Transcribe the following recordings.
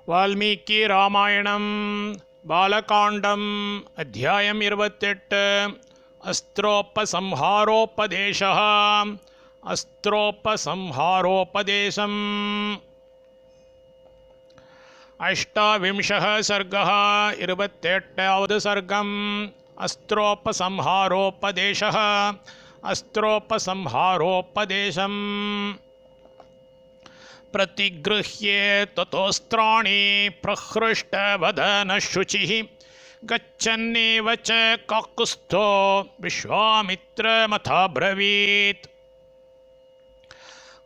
वाल्मीकि रामायणं बालकाण्डम् अध्यायम् 28 अस्त्रोपसंहारोपदेशः अस्त्रोपसंहारोपदेशम् अष्टाविंशः सर्गः 28வது सर्गम् अस्त्रोपसंहारोपदेशः अस्त्रोपसंहारोपदेशम् प्रतिगृह्ये ततोस्त्राणि प्रहृष्टवदनः शुचिः गच्छन्नेव च काकुत्स्थो विश्वामित्रमथाब्रवीत्।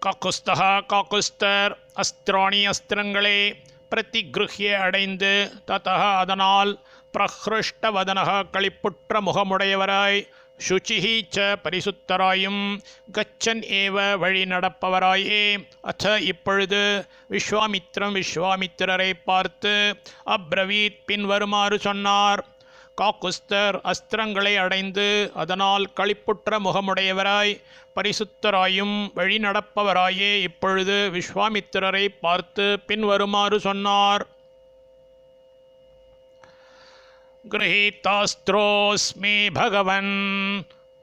काकुत्स्थः काकुत्स्थர் अस्त्राणि अस्त्रங்களை प्रतिगृह्य அடைந்து ததः அதனால் பிரஹ்ருஷ்டவதனः களிப்புற்ற முகமுடையவராய் शुचिहि च परिसुत्तरायुम गच्छन् एव वழி நடப்பவராயே அத இப்பொழுது விஸ்வாமித்ரம் விஸ்வாமித்திரரை பார்த்து அப்ரவீத் பின்வருமாறு சொன்னார். காக்குஸ்தர் அஸ்திரங்களை அடைந்து அதனால் களிப்புற்ற முகமுடையவராய் பரிசுத்தராயும் வழி நடப்பவராயே இப்பொழுது விஸ்வாமித்திரரை பார்த்து பின்வருமாறு சொன்னார். गृहीतास्त्रोऽस्मि भगवन्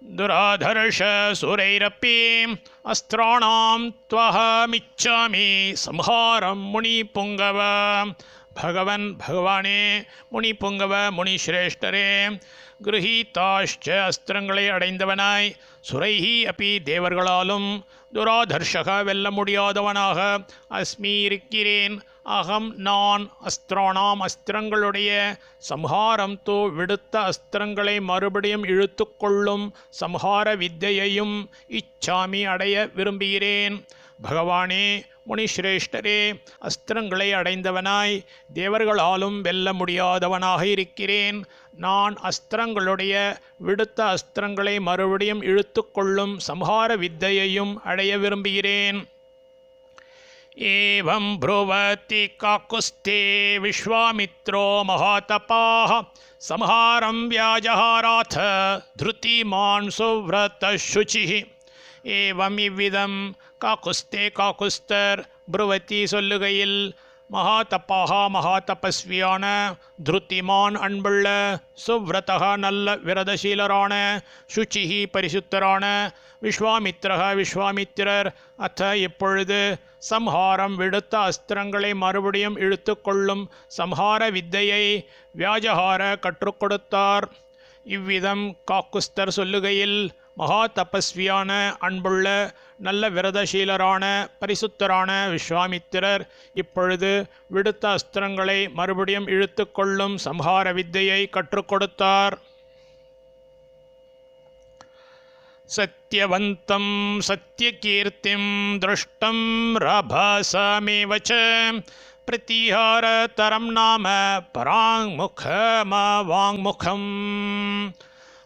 दुराधर्ष सुरैरपि अस्त्राणां त्वहमिच्छामि संहारं मुनिपुङ्गव. भगवन् भगवाने मुनिपुङ्गव मुनिश्रेष्ठरे गृहीताश्च अस्त्रங்களை அடைந்தவனாய் சுரைஹி அப்பி தேவர்களாலும் துராதர்ஷக வெல்ல முடியாதவனாக அஸ்மி இருக்கிறேன் அகம் நான் அஸ்திராணாம் அஸ்திரங்களுடைய சம்ஹாரம் தோ விடுத்த அஸ்திரங்களை மறுபடியும் இழுத்து கொள்ளும் சம்ஹார வித்தையையும் இச்சாமி அடைய விரும்புகிறேன். பகவானே முனிஸ்ரேஷ்டரே அஸ்திரங்களை அடைந்தவனாய் தேவர்களாலும் வெல்ல முடியாதவனாக இருக்கிறேன். நான் அஸ்திரங்களுடைய விடுத்த அஸ்திரங்களை மறுபடியும் இழுத்து கொள்ளும் சம்ஹார வித்தையையும் அடைய விரும்புகிறேன். एवं ब्रुवति काकुत्स्थे विश्वामित्रो महातपाः संहारं व्याजहाराथ धृतिमान् सुव्रतः शुचिः. एवं इव्विधं काकुत्स्थे काकुत्स्थர் ब्रुवति சொல்லுகையில் மகாதப்பாக மகாதபஸ்வியான திருத்திமான் அன்புள்ள சுவ்ரதக நல்ல விரதசீலரான சுச்சிஹி பரிசுத்தரான விஸ்வாமித்திரக விஸ்வாமித்திரர் அத்த இப்பொழுது சம்ஹாரம் விடுத்த அஸ்திரங்களை மறுபடியும் இழுத்து கொள்ளும் சம்ஹார வித்தையை வியாஜஹார கற்றுக் கொடுத்தார். இவ்விதம் காக்குஸ்தர் சொல்லுகையில் மகா தபஸ்வியான அன்புள்ள நல்ல விரதசீலரான பரிசுத்தரான விஸ்வாமித்திரர் இப்பொழுது விடுத்த அஸ்திரங்களை மறுபடியும் இழுத்து கொள்ளும் சம்ஹார வித்தையை கற்றுக் கொடுத்தார். சத்யவந்தம் சத்யகீர்த்திம் திருஷ்டம் ரபசமேவ ச பிரதிஹாரதரம் நாம பராங்முகம் வாங்முகம்.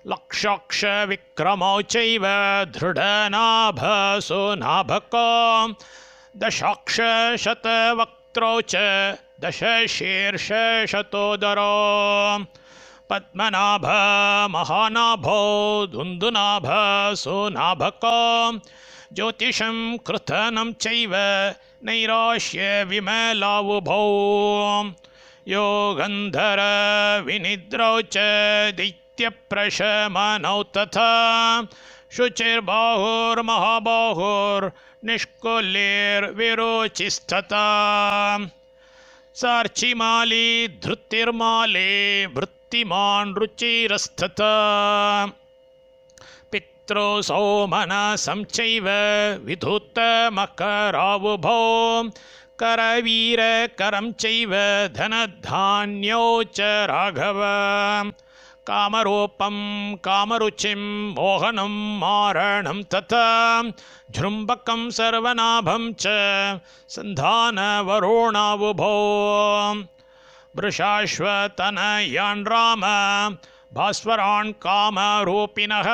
लक्षाक्ष विक्रमौ चैव दृढनाभसो नाभको दशाक्ष शतवक्त्रौ च दशशीर्ष शतोदरो पद्मनाभ महानाभो दुन्दुनाभसो नाभको ज्योतिषं कृतनं चैव नैराश्य विमलावुभौ योगन्धर विनिद्रौ च प्रशमनौ तथा शुचिर्बाहुर्महाबाहुर्निष्कुल्यैर्विरुचिस्तथा सार्चिमाली धृतिर्माले वृत्तिमान् रुचिरस्तथा पित्रो सौमनसं चैव विधूतमकरावुभौ करवीरकरं चैव धनधान्यौ च राघव. कामरूपं कामरुचिं मोहनं मारणं तथा जृम्बकं सर्वनाभं च सन्धानवरुणावुभौ वृषाश्वतनयान् राम भास्वरान् कामरूपिणः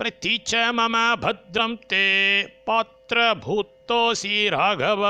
प्रतीच मम भद्रं ते पात्रभूतोऽसि राघव.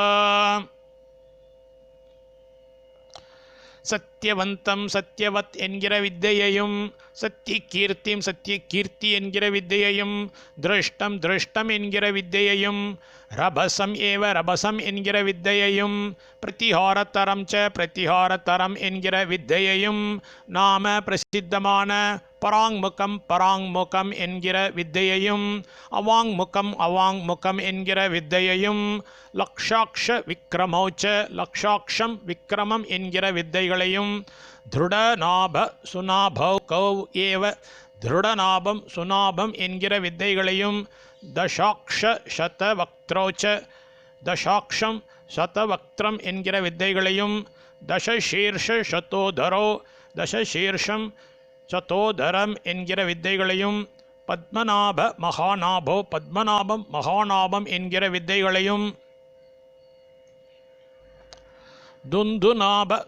சத்யவந்தம் சத்யவத் என்கிற வித்தையையும் சத்திய கீர்த்தி என்கிற வித்தையையும் திருஷ்டம் திருஷ்டம் என்கிற வித்தையையும் ரபசம் ஏவ ரபசம் என்கிற வித்தையையும் பிரதிஹாரத்தரம் என்கிற வித்தையையும் நாம பிரசித்தமான பராங்முகம் என்கிற வித்தையையும் அவாங்முகம் என்கிற வித்தையையும் லக்ஷாக்ஷ விக்ரமௌச்ச லக்ஷாக்ஷம் விக்ரமம் என்கிற வித்தைகளையும் திருடநாப சுனாபௌ ஏவ திருடநாபம் சுனாபம் என்கிற வித்தைகளையும் தசாக்ஷ சதவக்த்ரோச்ச தசாக்ஷம் சதவக்திரம் என்கிற வித்தைகளையும் தசசீர்ஷ சதோதரோ தசசீர்ஷம் சதோதரம் என்கிற வித்தைகளையும் பத்மநாபம் மகாநாபம் என்கிற வித்தைகளையும் துந்துநாப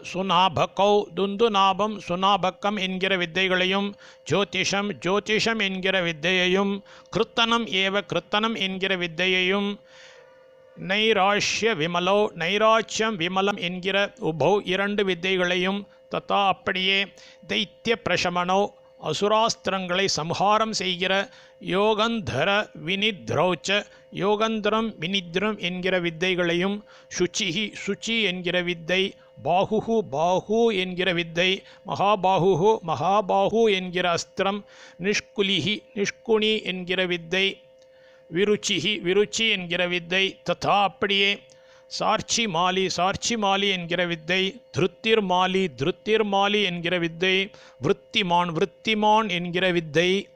சுனாபகம் என்கிற வித்தைகளையும் ஜோதிஷம் என்கிற வித்தையையும் கிருத்தனம் என்கிற வித்தையையும் நைராச்சியம் விமலம் என்கிற உபௌ இரண்டு வித்தைகளையும் தத்தா அப்படியே தைத்திய பிரசமனோ அசுராஸ்திரங்களை சம்ஹாரம் செய்கிற யோகந்தர வினித்ரௌச்ச யோகந்திரம் வினித்ரம் என்கிற வித்தைகளையும் சுச்சி என்கிற வித்தை பாகு என்கிற வித்தை மகாபாகு என்கிற அஸ்திரம் நிஷ்குணி என்கிற வித்தை விருச்சி என்கிற வித்தை ததா அப்படியே சார்ச்சி மாலி என்கிற வித்தை திருத்திர்மாலி என்கிற வித்தை விருத்திமான் என்கிற வித்தை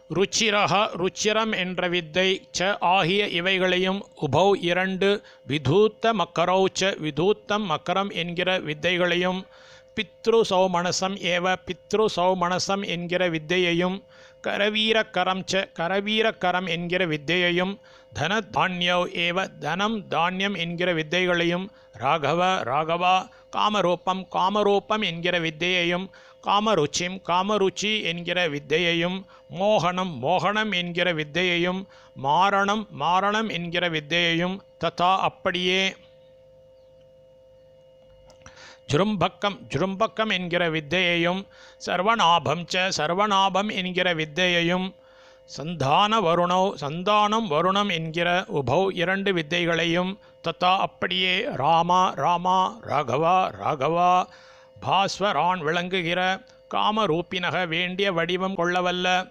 ருச்சிரம் என்ற வித்தை ஆகிய இவைகளையும் உபௌ இரண்டு விதூத்த மக்கரம் என்கிற வித்தைகளையும் பித்ரு சௌமணசம் என்கிற வித்தையையும் கரவீரக்கரம் என்கிற வித்தையையும் தனம் தானியம் என்கிற வித்தைகளையும் ராகவா காமரூபம் என்கிற வித்தையையும் காமருச்சி என்கிற வித்தையையும் மோகனம் என்கிற வித்தையையும் மாரணம் என்கிற வித்தையையும் ததா அப்படியே ஜுரும்பக்கம் என்கிற வித்தையையும் சர்வநாபம் என்கிற வித்தையையும் சந்தானம் வருணம் என்கிற உபௌ இரண்டு வித்தைகளையும் தத்தா அப்படியே ராமா ராகவா பாஸ்வரான் விளங்குகிற காமரூபினக வேண்டிய வடிவம் கொள்ளவல்ல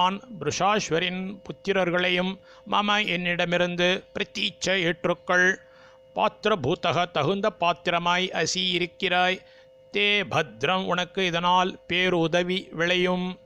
புருஷாஸ்வரின் புத்திரர்களையும் மம என்னிடமிருந்து பிரத்தீச்ச ஏற்றுக்கள் பாத்திரபூதக தகுந்த பாத்திரமாய் அசி இருக்கிறாய் தே பத்ரம் உனக்கு இதனால் பேருதவி விளையும்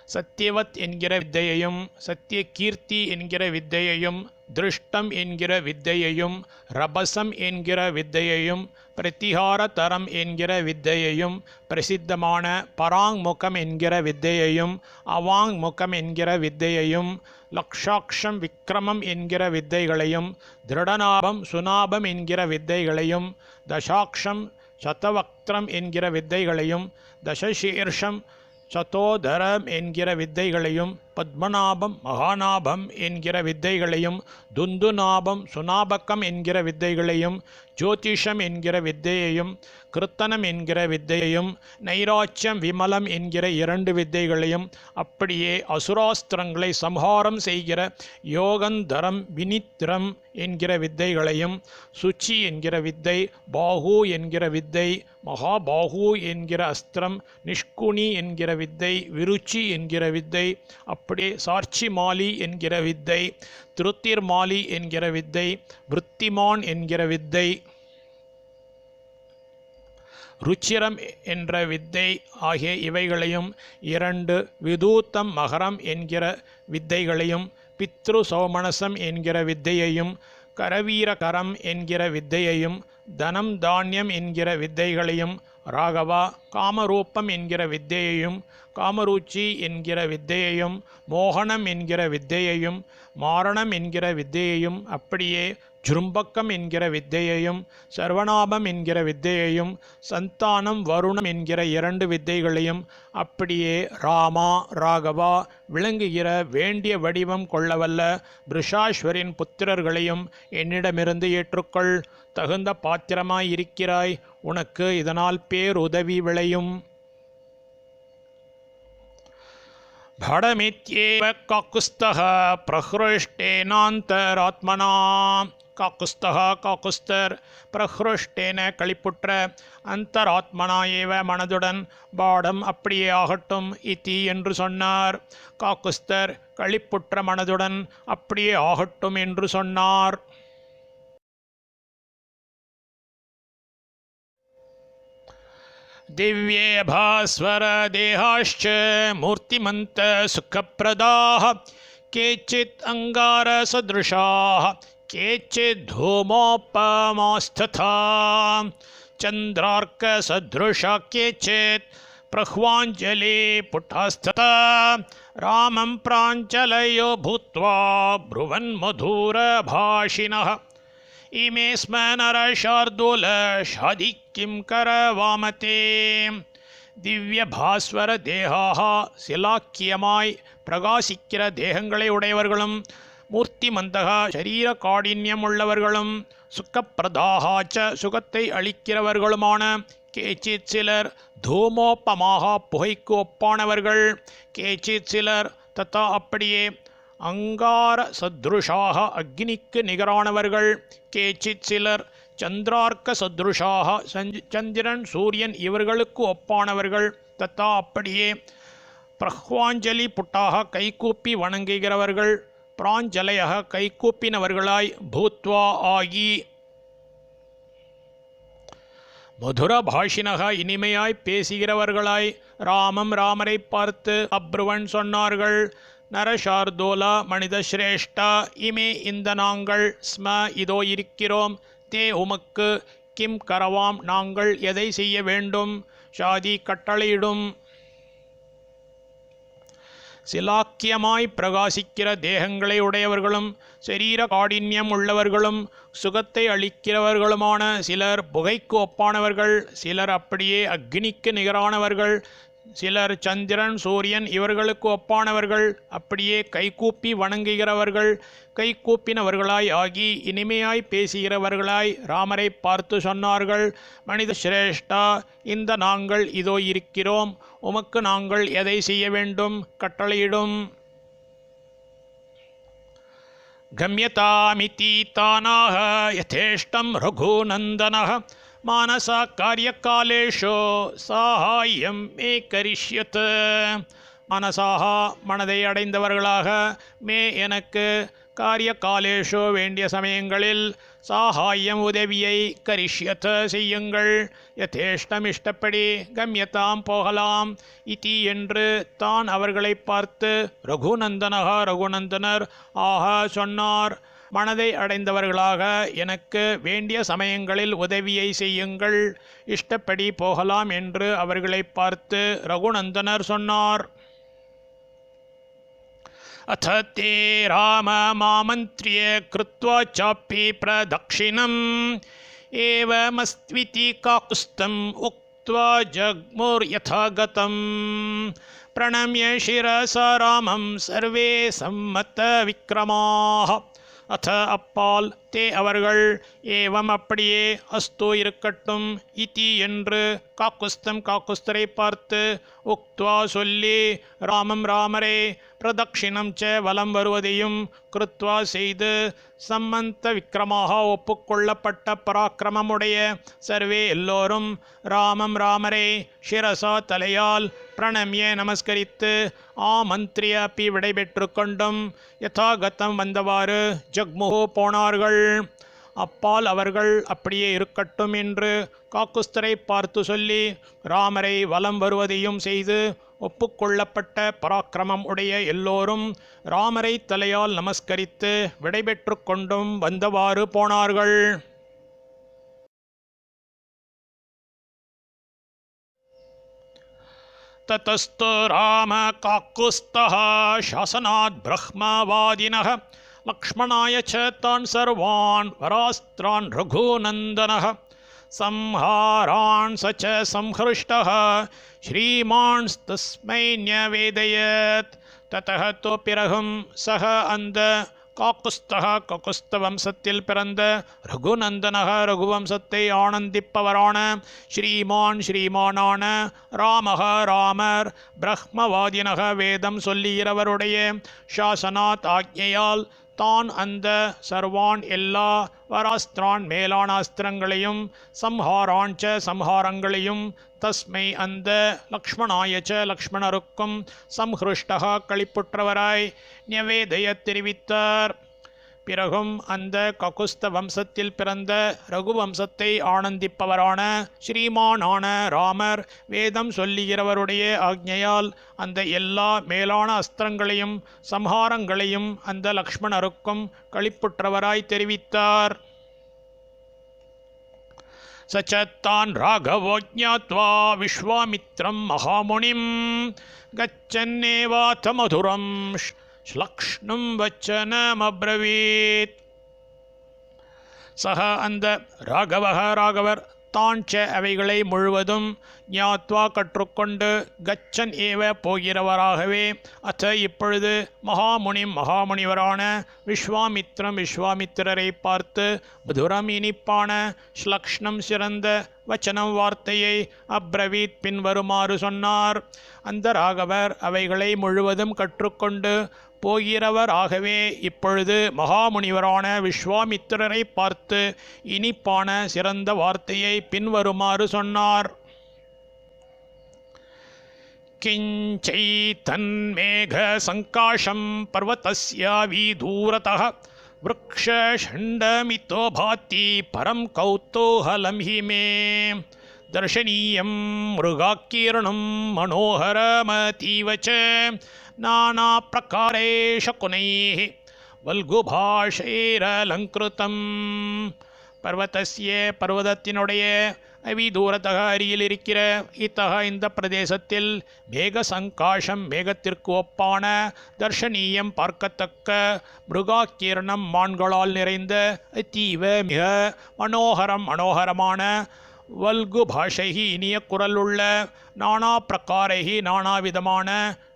சத்யவத் என்கிற வித்தையையும் சத்திய கீர்த்தி என்கிற வித்தையையும் திருஷ்டம் என்கிற வித்தையையும் ரபசம் என்கிற வித்தையையும் பிரதிஹாரத்தரம் என்கிற வித்தையையும் பிரசித்தமான பராங்முகம் என்கிற வித்தையையும் அவாங்முகம் என்கிற வித்தையையும் லக்ஷாக்ஷம் விக்ரமம் என்கிற வித்தைகளையும் திருடநாபம் சுனாபம் என்கிற வித்தைகளையும் தசாக்ஷம் சதவக்திரம் என்கிற வித்தைகளையும் தசசீர்ஷம் சதோதரம் என்கிற வித்தைகளையும் பத்மநாபம் மகாநாபம் என்கிற வித்தைகளையும் துந்துநாபம் சுனாபகம் என்கிற வித்தைகளையும் ஜோதிஷம் என்கிற வித்தையையும் கிருத்தனம் என்கிற வித்தையையும் நைராச்சியம் விமலம் என்கிற இரண்டு வித்தைகளையும் அப்படியே அசுராஸ்திரங்களை சம்ஹாரம் செய்கிற யோகந்தரம் வினித்ரம் என்கிற வித்தைகளையும் சுச்சி என்கிற வித்தை பாகு என்கிற வித்தை மகாபாகு என்கிற அஸ்திரம் நிஷ்குணி என்கிற வித்தை விருச்சி என்கிற வித்தை அப்படியே சார்ச்சி மாலி என்கிற வித்தை திருத்திர்மாலி என்கிற வித்தை விருத்திமான் என்கிற வித்தை ருச்சிரம் என்ற வித்தை ஆகிய இவைகளையும் இரண்டு விதூத்தம் மகரம் என்கிற வித்தைகளையும் பித்ரு சௌமணசம் என்கிற வித்தையையும் கரவீரகரம் என்கிற வித்தையையும் தனம் தானியம் என்கிற வித்தைகளையும் ராகவா காமரூபம் என்கிற வித்தையையும் காமருச்சி என்கிற வித்தையையும் மோகனம் என்கிற வித்தையையும் மாரணம் என்கிற வித்தையையும் அப்படியே ஜுரும்பக்கம் என்கிற வித்தையையும் சர்வநாபம் என்கிற வித்தையையும் சந்தானம் வருணம் என்கிற 2 வித்தைகளையும் அப்படியே ராமா ராகவா விளங்குகிற வேண்டிய வடிவம் கொள்ளவல்ல பிருஷாஸ்வரின் புத்திரர்களையும் என்னிடமிருந்து ஏற்றுக்கொள். தகுந்த பாத்திரமாயிருக்கிறாய். உனக்கு இதனால் பேருதவி விளையும். भडमित्येव काकुस्तः प्रहृष्टेनान्तरात्मना. काकुस्तः काकुस्तर பிரஹ்ருஷ்டேன களிப்புற்ற அந்தராத்மனா ஏவ மனதுடன் பாடம் அப்படியே ஆகட்டும் இத்தி என்று சொன்னார். காக்குஸ்தர் களிப்புற்ற மனதுடன் அப்படியே ஆகட்டும் என்று சொன்னார். दिव्ये भास्वर देहाश्च मूर्तिमन्त सुखप्रदाः केचित् अंगार सदृशाः केचित् धूमोपमास्तथा चंद्रार्क सदृशा केचित् प्रह्वाञ्जलि पुटास्तथा रामं प्राञ्जलयो भूत्वा ब्रुवन्मधुरभाषिणः इमे स्म नरशार्दूल शादि किं करवामते. திவ்ய பாஸ்வர தேகாக சிலாக்கியமாய் பிரகாசிக்கிற தேகங்களை உடையவர்களும் மூர்த்தி மந்தகா சரீர காடின்யம் உள்ளவர்களும் சுக்கப்பிரதாகாச்ச சுகத்தை அளிக்கிறவர்களுமான கேச்சித் சிலர் தூமோப்பமாக புகைக்கு ஒப்பானவர்கள் கேச்சித் சிலர் தத்தா அப்படியே அங்கார சத்ருஷாக அக்னிக்கு நிகரானவர்கள் கேச்சித் சிலர் சந்திரார்க்க சத்ருஷாக சந்திரன் சூரியன் இவர்களுக்கு ஒப்பானவர்கள் தத்தா அப்படியே பிரஹ்வாஞ்சலி புட்டாக கைகூப்பி வணங்குகிறவர்கள் பிராஞ்சலையாக கைகூப்பினவர்களாய் பூத்வா ஆகி மதுர பாஷினக இனிமையாய் பேசுகிறவர்களாய் ராமம் ராமரை பார்த்து அப்ருவன் சொன்னார்கள். நரஷார்தோலா மனித சிரேஷ்டா இமே இந்த நாங்கள் ஸ்ம இதோ இருக்கிறோம் தே உமக்கு கிம் கரவாம் நாங்கள் எதை செய்ய வேண்டும் ஷாதி கட்டளையிடும். சிலாக்கியமாய் பிரகாசிக்கிற தேகங்களை உடையவர்களும் சரீர காடின்யம் உள்ளவர்களும் சுகத்தை அளிக்கிறவர்களுமான சிலர் புகைக்கு ஒப்பானவர்கள் சிலர் அப்படியே அக்னிக்கு நிகரானவர்கள் சிலர் சந்திரன் சூரியன் இவர்களுக்கு ஒப்பானவர்கள் அப்படியே கைகூப்பி வணங்குகிறவர்கள் கைகூப்பினவர்களாய் ஆகி இனிமையாய் பேசுகிறவர்களாய் ராமரை பார்த்து சொன்னார்கள். மனித சிரேஷ்டா இந்த நாங்கள் இதோ இருக்கிறோம் உமக்கு நாங்கள் எதை செய்ய வேண்டும் கட்டளையிடும். गम्यतामिति तानाह यथेष्टं रघुनन्दनः मानसा कार्यकालेषु साहाय्यं मे करिष्यत. மனசாக மனதை அடைந்தவர்களாக மே எனக்கு காரிய காலேஷோ வேண்டிய சமயங்களில் சாகாயம் உதவியை கரிஷ்யத செய்யுங்கள் யதேஷ்டம் இஷ்டப்படி கம்யதாம் போகலாம் இதி என்று தான் அவர்களை பார்த்து ரகுநந்தனகா ரகுநந்தனர் ஆக சொன்னார். மனதை அடைந்தவர்களாக எனக்கு வேண்டிய சமயங்களில் உதவியை செய்யுங்கள் இஷ்டப்படி போகலாம் என்று அவர்களை பார்த்து ரகுநந்தனர் சொன்னார். अथ ते राममामन्त्र्य कृत्वा चापि प्रदक्षिणम् एवमस्त्विति काकुस्थम् उक्त्वा जग्मुर्यथा गतम्. प्रणम्य शिरसा रामं सर्वे सम्मतविक्रमाः. अथ அப்பால் தே அவர்கள் ஏவம் அப்படியே அஸ்து இருக்கட்டும் இதி என்று காக்குஸ்தம் காக்குஸ்தரை பார்த்து உக்த்வா சொல்லி ராமம் ராமரே பிரதக்ஷிணம் ச வலம் வருவதையும் கிருத்வா செய்து சம்மந்த விக்ரமாக ஒப்புக்கொள்ளப்பட்ட பராக்கிரமமுடைய சர்வே எல்லோரும் ராமம் ராமரே ஷிரசா தலையால் பிரணமிய நமஸ்கரித்து ஆமந்திரிய அப்பி விடைபெற்று கொண்டும் யதாகத்தம் வந்தவாறு ஜக்முகு போனார்கள். அப்பால் அவர்கள் அப்படியே இருக்கட்டும் என்று காக்குஸ்தரை பார்த்து சொல்லி ராமரை வலம் வருவதையும் செய்து ஒப்புக்கொள்ளப்பட்ட பராக்கிரமம் உடைய எல்லோரும் ராமரை தலையால் நமஸ்கரித்து விடைபெற்று கொண்டும் வந்தவாறு போனார்கள். ततस्तु राम काकुस्तः शासनात् ब्रह्मवादिनः लक्ष्मणाय च तान् सर्वान् वरास्त्रान् रघुनन्दनः संहारान् स च संहृष्टः श्रीमांस्तस्मै न्यवेदयत् ततः तोपिरहुं सह अन्द காக்குஸ்தக ககுஸ்த வம்சத்தில் பிறந்த ரகுநந்தனக ரகுவம்சத்தை ஆனந்திப்பவரான ஸ்ரீமானான ராமக ராமர் பிரம்மவாதினக வேதம் சொல்லுகிறவருடைய சாசனாத் ஆக்ஞையால் தான் அந்த சர்வான் எல்லா வராஸ்திரான் மேலான அஸ்திரங்களையும் சம்ஹாராஞ்ச சம்ஹாரங்களையும் தஸ்மை அந்த லக்ஷ்மணாயச்ச லக்ஷ்மணருக்கும் சம்ஹிருஷ்டகா களிப்புற்றவராய் நிவேதய தெரிவித்தார். பிறகும் அந்த ககுஸ்த வம்சத்தில் பிறந்த ரகுவம்சத்தை ஆனந்திப்பவரான ஸ்ரீமானான ராமர் வேதம் சொல்லுகிறவருடைய ஆக்ஞையால் அந்த எல்லா மேலான அஸ்திரங்களையும் சம்ஹாரங்களையும் அந்த லக்ஷ்மணருக்கும் களிப்புற்றவராய் தெரிவித்தார். சச்சத்தான் ராகவோ ஞாத்வா விஸ்வாமித்ரம் மகாமுனிம் கச்சன்னேவாத மதுரம் ஸ்லக்ஷ்ணும் வச்சனமப்ரவீத். சக அந்த ராகவர் தாஞ்ச அவைகளை முழுவதும் ஞாத்வா கற்றுக்கொண்டு கச்சன் ஏவ போகிறவராகவே அத்த இப்பொழுது மகாமுனிவரான விஸ்வாமித்திரரை பார்த்து மதுரம் இனிப்பான ஸ்லக்ஷ்ணம் சிறந்த வச்சனம் வார்த்தையை அப்ரவீத் பின்வருமாறு சொன்னார். அந்த ராகவர் அவைகளை முழுவதும் கற்றுக்கொண்டு போகிறவராகவே இப்பொழுது மகாமுனிவரான விஸ்வாமித்திரரை பார்த்து இனிப்பான சிறந்த வார்த்தையை பின்வருமாறு சொன்னார். கிஞ்சைதன்மேக சங்காஷம் பர்வதஸ்ய விதூரதः விருக்ஷஷண்டமிதோ பாத்தி பரம் கௌதூஹலம் ஹி மே தர்ஷனீயம் மிருகாக்கீர்ணம் மனோஹரமதீவ ச நானா பிரகாரே சகுனைः வல்குபாஷைரலங்கிருதம். பர்வதத்தினுடைய அவிதூரத்தக அருகில் இருக்கிற இந்த பிரதேசத்தில் மேக சங்காஷம் மேகத்திற்கு ஒப்பான தர்ஷனீயம் பார்க்கத்தக்க மிருகாக்கீர்ணம் மான்களால் நிறைந்த தீவ மிக மனோகரமான வல்கு பாஷைஹி இனிய குரலுள்ள நானா பிரகாரைஹி நானாவிதமான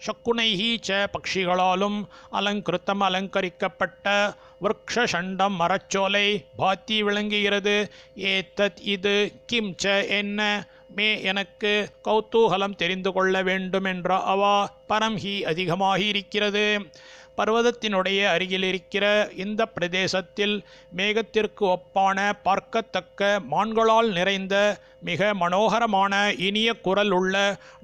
சக்குனைஹி ச பக்ஷிகளாலும் அலங்கிருத்தம் அலங்கரிக்கப்பட்ட விருக்ஷண்டம் மரச்சோலை பாத்தி விளங்குகிறது. ஏத்தத் இது கிம் ச என்ன மே எனக்கு கௌதூகலம் தெரிந்து கொள்ள வேண்டும் என்ற அவா பரம் ஹி அதிகமாகி இருக்கிறது. பர்வதத்தினுடைய அருகில் இருக்கிற இந்த பிரதேசத்தில் மேகத்திற்கு ஒப்பான பார்க்கத்தக்க மான்களால் நிறைந்த மிக மனோகரமான இனிய குரல் உள்ள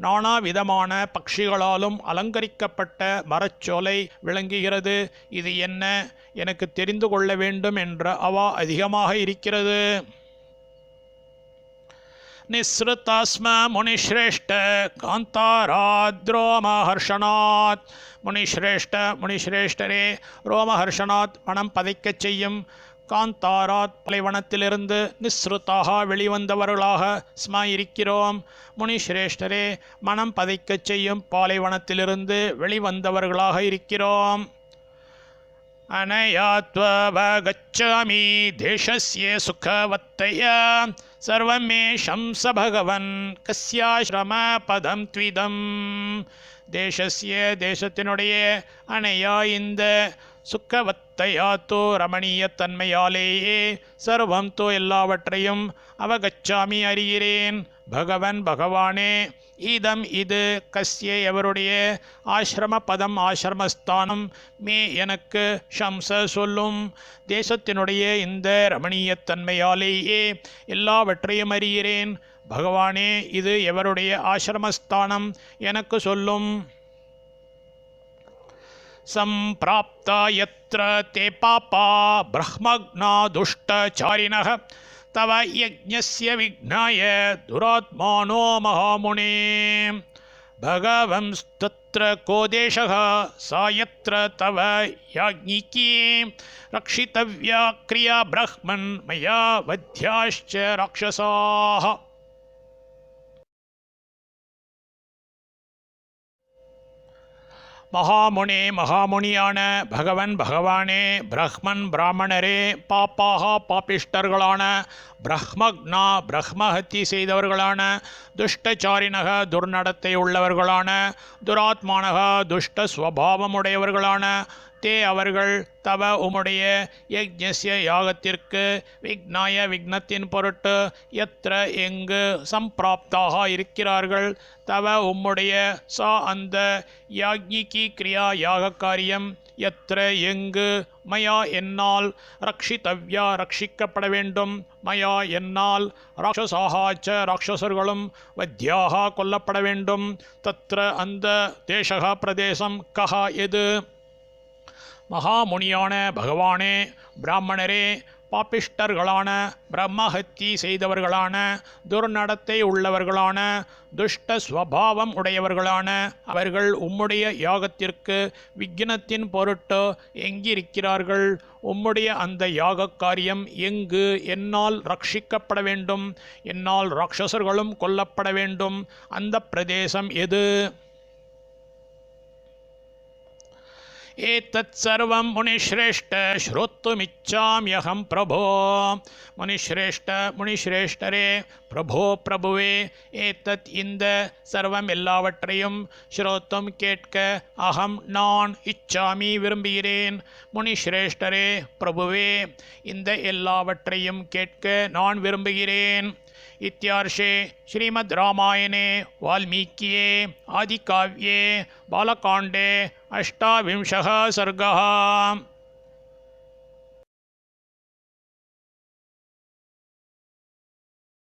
நானாவிதமான பட்சிகளாலும் அலங்கரிக்கப்பட்ட மரச்சோலை விளங்குகிறது. இது என்ன எனக்கு தெரிந்து கொள்ள வேண்டும் என்ற அவா அதிகமாக இருக்கிறது. நிஸ்ருதாஸ்ம முனிஸ்ரேஷ்ட காந்தாராத்ரோமஹர்ஷனாத். முனிஸ்ரேஷ்டரே ரோமஹர்ஷனாத் மனம் பதைக்கச் செய்யும் காந்தாராத் பலைவனத்திலிருந்து நிஸ்ருதாக வெளிவந்தவர்களாக ஸ்ம இருக்கிறோம். முனிஸ்ரேஷ்டரே மனம் பதைக்கச் செய்யும் பாலைவனத்திலிருந்து வெளிவந்தவர்களாக இருக்கிறோம். அனயாத்வவகச்சாமி தேசஸ்ய சுகவத்தய சர்வமேஷம் ச பகவன் கஸ்யாஸ்ரம பதம் த்விதம். தேசத்தினுடைய அணையா இந்த சுக்கவத்தையாத்தோ ரமணீயத்தன்மையாலேயே சர்வம் தோ எல்லாவற்றையும் அவகச்சாமி அறிகிறேன். பகவானே இதம் இது கஸ்ய எவருடைய ஆசிரம பதம் ஆசிரமஸ்தானம் மே எனக்கு ஷம்ச சொல்லும். தேசத்தினுடைய இந்த ரமணீயத்தன்மையாலேயே எல்லாவற்றையும் அறிகிறேன். பகவானே இது எவருடைய ஆசிரமஸ்தானம் எனக்கு சொல்லும். சம்பிராப்தா யத்ர தே பாபா பிரஹ்மக்னா துஷ்டசாரிணः தவ யஜ்ஞஸ்ய விக்னாய துராத்மானோ மகாமுனே. பகவம்ஸ்தத்ர கோ தேசः சா யத்ர தவ யாஜ்ஞிகீ ரக்ஷிதவ்யா க்ரியா பிரஹ்மன் மயா வத்யாश्च ராக்ஷசாः. மகாமுனே மகாமுனியான பகவன் பகவானே பிரஹ்மன் பிராமணரே பாப்பாக பாப்பிஷ்டர்களான பிரஹ்மக்னா பிரஹ்மஹத்தி செய்தவர்களான துஷ்டச்சாரினக துர்நடத்தை உள்ளவர்களான துராத்மானக துஷ்ட ஸ்வபாவமுடையவர்களான தே அவர்கள் தவ உம்முடைய யஜ்ஞஸ்ய யாகத்திற்கு விக்னாய விக்னத்தின் பொருட்டு எத்திர எங்கு சம்பிராப்தாக இருக்கிறார்கள் தவ உம்முடைய சா அந்த யாக்ஞிகி கிரியா யாக காரியம் எத்திர எங்கு மயா என்னால் ரக்ஷிதவ்யா ரட்சிக்கப்பட வேண்டும் மயா என்னால் ராட்சசாகாச்ச ராட்சசர்களும் வத்யாக கொல்லப்பட வேண்டும் தத்ர அந்த தேசக பிரதேசம் கஹா எது மகாமுனியான பகவானே பிராமணரே பாப்பிஷ்டர்களான பிரம்மஹத்தி செய்தவர்களான துர்நடத்தை உள்ளவர்களான துஷ்ட ஸ்வபாவம் உடையவர்களான அவர்கள் உம்முடைய யாகத்திற்கு விக்னத்தின் பொருட்டு எங்கிருக்கிறார்கள் உம்முடைய அந்த யாக காரியம் எங்கு என்னால் ரட்சிக்கப்பட வேண்டும் என்னால் ராட்சசர்களும் கொல்லப்பட வேண்டும் அந்த பிரதேசம் எது एतत् सर्वं मुनिश्रेष्ठ श्रोतुमिच्छाम्यहं प्रभो முனிஸ்ரேஷ்டரே பிரபோ பிரபுவே ஏதத் இந்த சர்வம் எல்லாவற்றையும் ஸ்ரோத்தும் கேட்க அகம் நான் இச்சாமி விரும்புகிறேன் முனிஸ்ரேஷ்டரே பிரபுவே இந்த எல்லாவற்றையும் கேட்க நான் விரும்புகிறேன் इत्यार्षे श्रीमद् रामायणे वाल्मीकिये आदिकाव्ये बालकाण्डे 28 सर्गः।